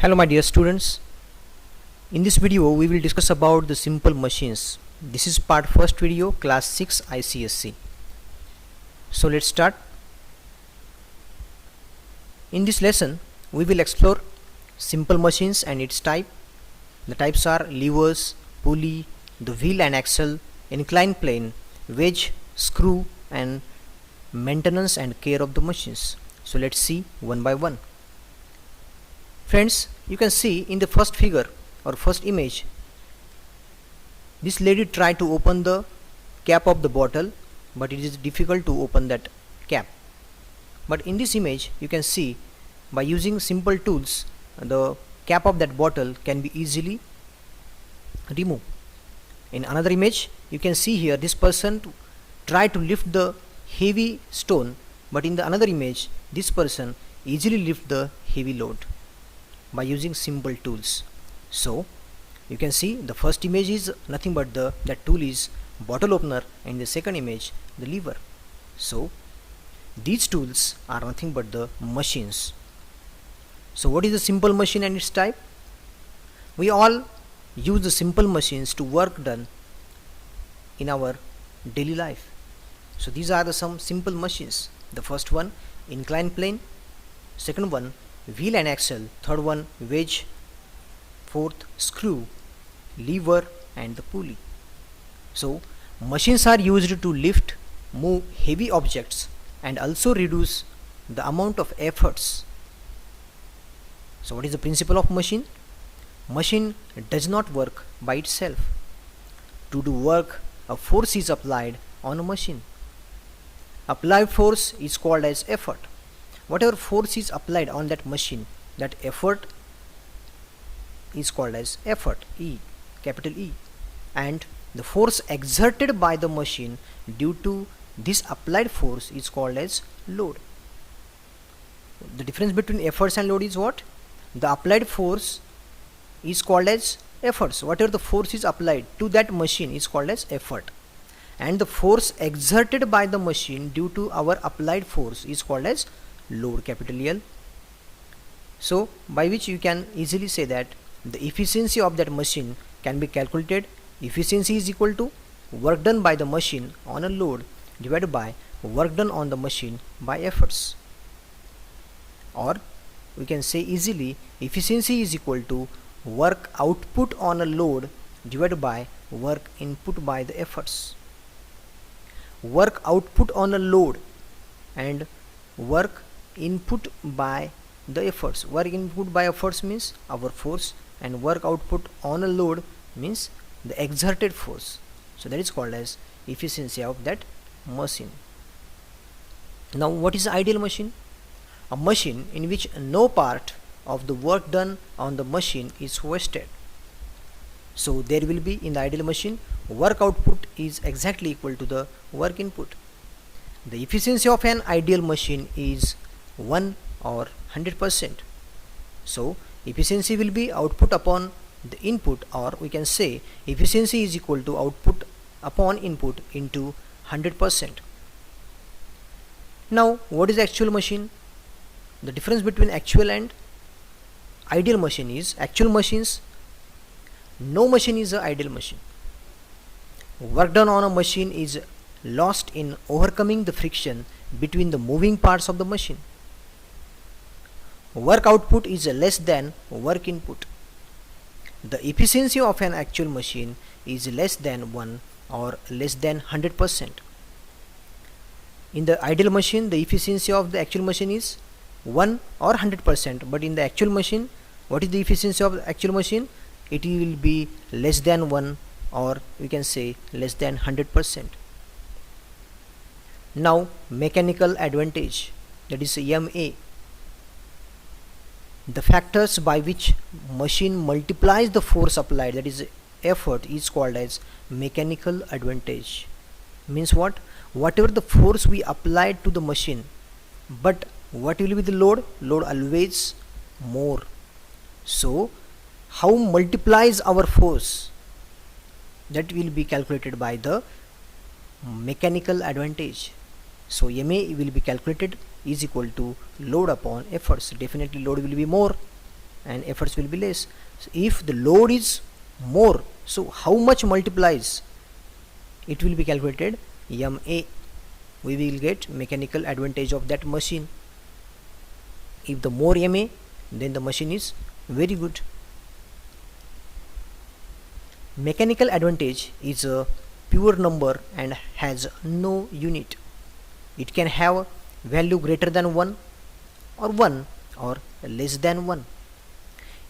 Hello my dear students. In this video we will discuss about the simple machines. This is part first video, class 6 ICSC. So let's start. In this lesson we will explore simple machines and its type. The types are levers, pulley, the wheel and axle, inclined plane, wedge, screw and maintenance and care of the machines. So let's see one by one. Friends, you can see in the first figure or first image, this lady tried to open the cap of the bottle, but it is difficult to open that cap. But in this image you can see by using simple tools the cap of that bottle can be easily removed. In another image you can see here this person tried to lift the heavy stone, but in the another image this person easily lift the heavy load by using simple tools. So you can see the first image is nothing but that tool is bottle opener, and the second image the lever. So these tools are nothing but the machines. So what is the simple machine and its type? We all use the simple machines to work done in our daily life. So these are some simple machines. The first one, inclined plane. Second one, wheel and axle. Third one, wedge. Fourth, screw, lever and the pulley. So machines are used to lift, move heavy objects and also reduce the amount of efforts. So what is the principle of machine? Machine does not work by itself. To do work, a force is applied on a machine. Applied force is called as effort. Whatever force is applied on that machine, that effort is called as effort, E, capital E. And the force exerted by the machine due to this applied force is called as load. The difference between efforts and load is what? The applied force is called as efforts. Whatever the force is applied to that machine is called as effort. And the force exerted by the machine due to our applied force is called as load, capital L. So by which you can easily say that the efficiency of that machine can be calculated. Efficiency is equal to work done by the machine on a load divided by work done on the machine by efforts. Or we can say easily efficiency is equal to work output on a load divided by work input by the efforts. Work output on a load and work input by the efforts. Work input by efforts means our force, and work output on a load means the exerted force. So that is called as efficiency of that machine. Now what is the ideal machine? A machine in which no part of the work done on the machine is wasted. So there will be in the ideal machine work output is exactly equal to the work input. The efficiency of an ideal machine is 1 or 100%. So efficiency will be output upon the input, or we can say efficiency is equal to output upon input into 100%. Now what is actual machine? The difference between actual and ideal machine is actual machines, no machine is an ideal machine. Work done on a machine is lost in overcoming the friction between the moving parts of the machine. Work output is less than work input. The efficiency of an actual machine is less than 1 or less than 100%. In the ideal machine the efficiency of the actual machine is 1 or 100%, but in the actual machine, what is the efficiency of the actual machine? It will be less than 1 or we can say less than 100%. Now mechanical advantage, that is MA. The factors by which machine multiplies the force applied, that is effort, is called as mechanical advantage. Means what? Whatever the force we applied to the machine, but what will be the load? Load always more. So how multiplies our force? That will be calculated by the mechanical advantage. So MA will be calculated is equal to load upon efforts. Definitely load will be more. and efforts will be less. So if the load is more, so how much multiplies? It will be calculated MA. We will get mechanical advantage of that machine. If the more MA, then the machine is very good. Mechanical advantage is a pure number and has no unit. It can have value greater than 1 or less than 1.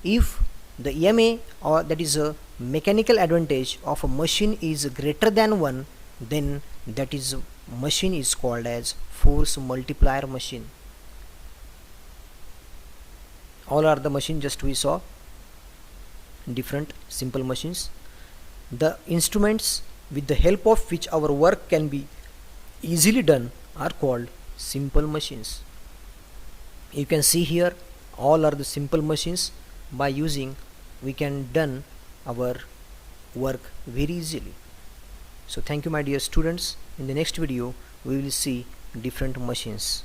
If the EMA, or that is a mechanical advantage of a machine, is greater than 1, then that is machine is called as force multiplier machine. All are the machine just we saw, different simple machines. The instruments with the help of which our work can be easily done are called simple machines. You can see here all are the simple machines. By using we can done our work very easily. So thank you my dear students. In the next video we will see different machines.